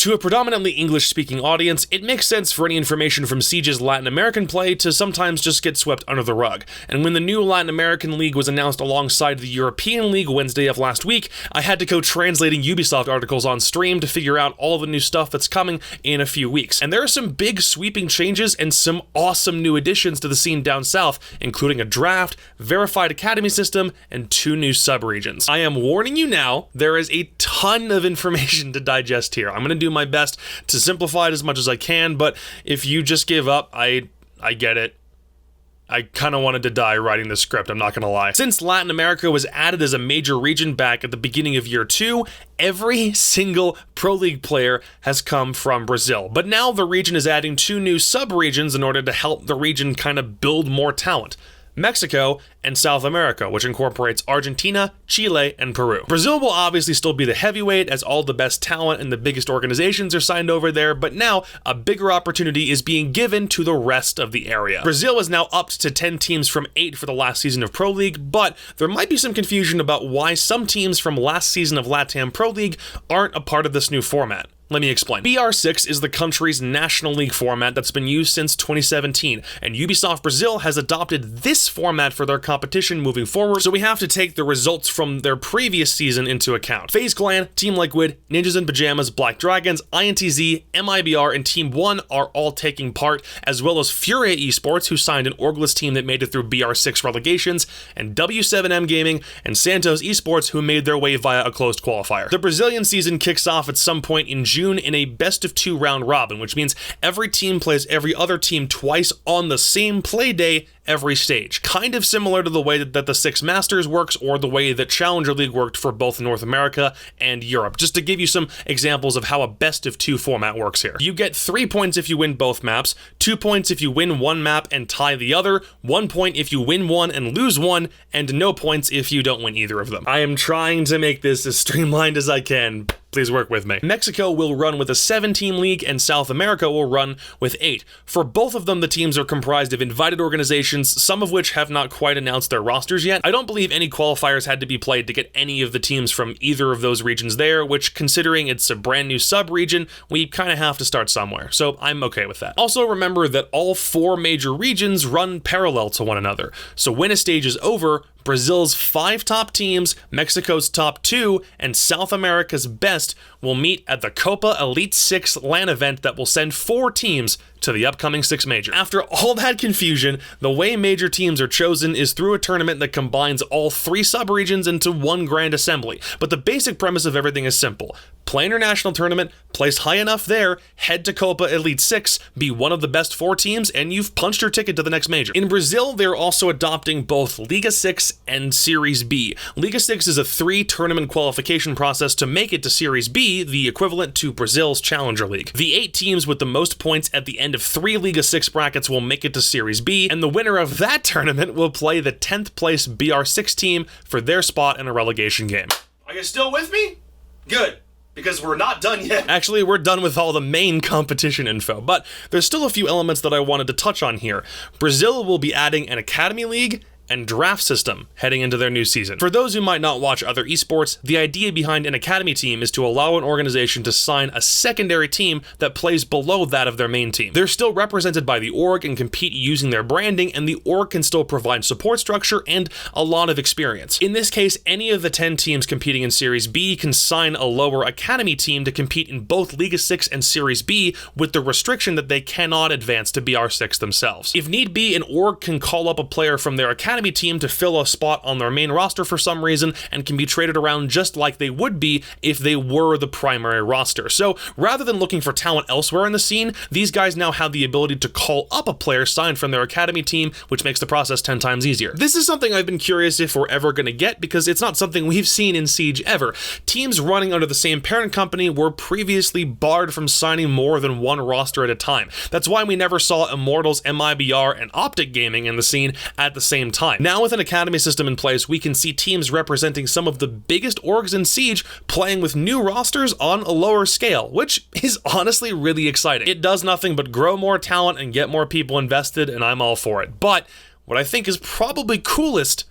To a predominantly English-speaking audience, it makes sense for any information from Siege's Latin American play to sometimes just get swept under the rug. And when the new Latin American League was announced alongside the European League Wednesday of last week, I had to go translating Ubisoft articles on stream to figure out all the new stuff that's coming in a few weeks. And there are some big sweeping changes and some awesome new additions to the scene down south, including a draft, verified academy system, and 2 new subregions. I am warning you now, there is a ton of information to digest here. I'm going to do my best to simplify it as much as I can, but if you just give up, I get it. I kind of wanted to die writing this script, I'm not gonna lie. Since Latin America was added as a major region back at the beginning of year 2, every single Pro League player has come from Brazil. But now the region is adding 2 new sub-regions in order to help the region kind of build more talent. Mexico, and South America, which incorporates Argentina, Chile, and Peru. Brazil will obviously still be the heavyweight as all the best talent and the biggest organizations are signed over there, but now a bigger opportunity is being given to the rest of the area. Brazil is now upped to 10 teams from 8 for the last season of Pro League, but there might be some confusion about why some teams from last season of LATAM Pro League aren't a part of this new format. Let me explain. BR6 is the country's national league format that's been used since 2017, and Ubisoft Brazil has adopted this format for their competition moving forward, so we have to take the results from their previous season into account. FaZe Clan, Team Liquid, Ninjas in Pajamas, Black Dragons, INTZ, MIBR, and Team One are all taking part, as well as Furia Esports, who signed an orgless team that made it through BR6 relegations, and W7M Gaming and Santos Esports, who made their way via a closed qualifier. The Brazilian season kicks off at some point in June in a best-of-2 round robin, which means every team plays every other team twice on the same play day every stage. Kind of similar to the way that the Six Masters works, or the way that Challenger League worked for both North America and Europe, just to give you some examples of how a best-of-2 format works here. You get 3 points if you win both maps, 2 points if you win one map and tie the other, 1 point if you win one and lose one, and no points if you don't win either of them. I am trying to make this as streamlined as I can. Please work with me. Mexico will run with a 7-team league, and South America will run with 8. For both of them, the teams are comprised of invited organizations, some of which have not quite announced their rosters yet. I don't believe any qualifiers had to be played to get any of the teams from either of those regions there, which, considering it's a brand new sub-region, we kind of have to start somewhere, so I'm okay with that. Also remember that all 4 major regions run parallel to one another, so when a stage is over, Brazil's 5 top teams, Mexico's top 2, and South America's best will meet at the Copa Elite 6 LAN event that will send 4 teams to the upcoming 6 major. After all that confusion, the way major teams are chosen is through a tournament that combines all 3 subregions into one grand assembly. But the basic premise of everything is simple. Play international tournament, place high enough there, head to Copa Elite 6, be one of the best 4 teams, and you've punched your ticket to the next major. In Brazil, they're also adopting both Liga 6 and Series B. Liga 6 is a 3-tournament qualification process to make it to Series B, the equivalent to Brazil's Challenger League. The 8 teams with the most points at the end of 3 Liga 6 brackets will make it to Series B, and the winner of that tournament will play the 10th place BR6 team for their spot in a relegation game. Are you still with me? Good. Because we're not done yet. Actually, we're done with all the main competition info, but there's still a few elements that I wanted to touch on here. Brazil will be adding an Academy League and draft system heading into their new season. For those who might not watch other esports, the idea behind an academy team is to allow an organization to sign a secondary team that plays below that of their main team. They're still represented by the org and compete using their branding, and the org can still provide support structure and a lot of experience. In this case, any of the 10 teams competing in Series B can sign a lower academy team to compete in both Liga 6 and Series B, with the restriction that they cannot advance to BR6 themselves. If need be, an org can call up a player from their academy team to fill a spot on their main roster for some reason, and can be traded around just like they would be if they were the primary roster. So rather than looking for talent elsewhere in the scene, these guys now have the ability to call up a player signed from their academy team, which makes the process 10 times easier. This is something I've been curious if we're ever going to get, because it's not something we've seen in Siege ever. Teams running under the same parent company were previously barred from signing more than one roster at a time. That's why we never saw Immortals, MIBR, and Optic Gaming in the scene at the same time. Now with an academy system in place, we can see teams representing some of the biggest orgs in Siege playing with new rosters on a lower scale, which is honestly really exciting. It does nothing but grow more talent and get more people invested, and I'm all for it. But what I think is probably coolest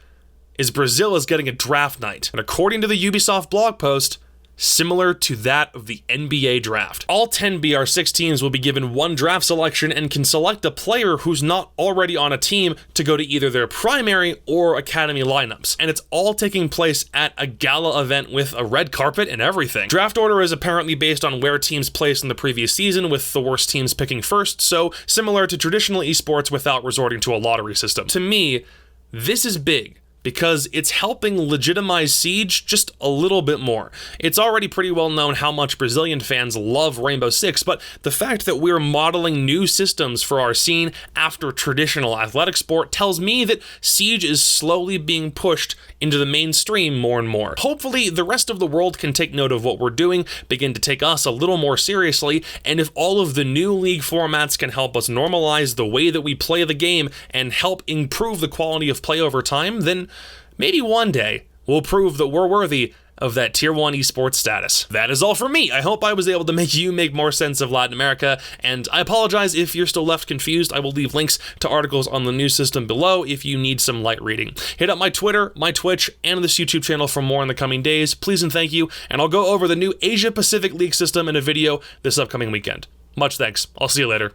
is Brazil is getting a draft night. And according to the Ubisoft blog post, similar to that of the NBA draft. All 10 BR6 teams will be given one draft selection and can select a player who's not already on a team to go to either their primary or academy lineups. And it's all taking place at a gala event with a red carpet and everything. Draft order is apparently based on where teams placed in the previous season, with the worst teams picking first, so similar to traditional esports without resorting to a lottery system. To me, this is big, because it's helping legitimize Siege just a little bit more. It's already pretty well known how much Brazilian fans love Rainbow Six, but the fact that we're modeling new systems for our scene after traditional athletic sport tells me that Siege is slowly being pushed into the mainstream more and more. Hopefully, the rest of the world can take note of what we're doing, begin to take us a little more seriously, and if all of the new league formats can help us normalize the way that we play the game and help improve the quality of play over time, then maybe one day we'll prove that we're worthy of that Tier 1 esports status. That is all from me. I hope I was able to make you make more sense of Latin America, and I apologize if you're still left confused. I will leave links to articles on the news system below if you need some light reading. Hit up my Twitter, my Twitch, and this YouTube channel for more in the coming days. Please and thank you, and I'll go over the new Asia Pacific League system in a video this upcoming weekend. Much thanks. I'll see you later.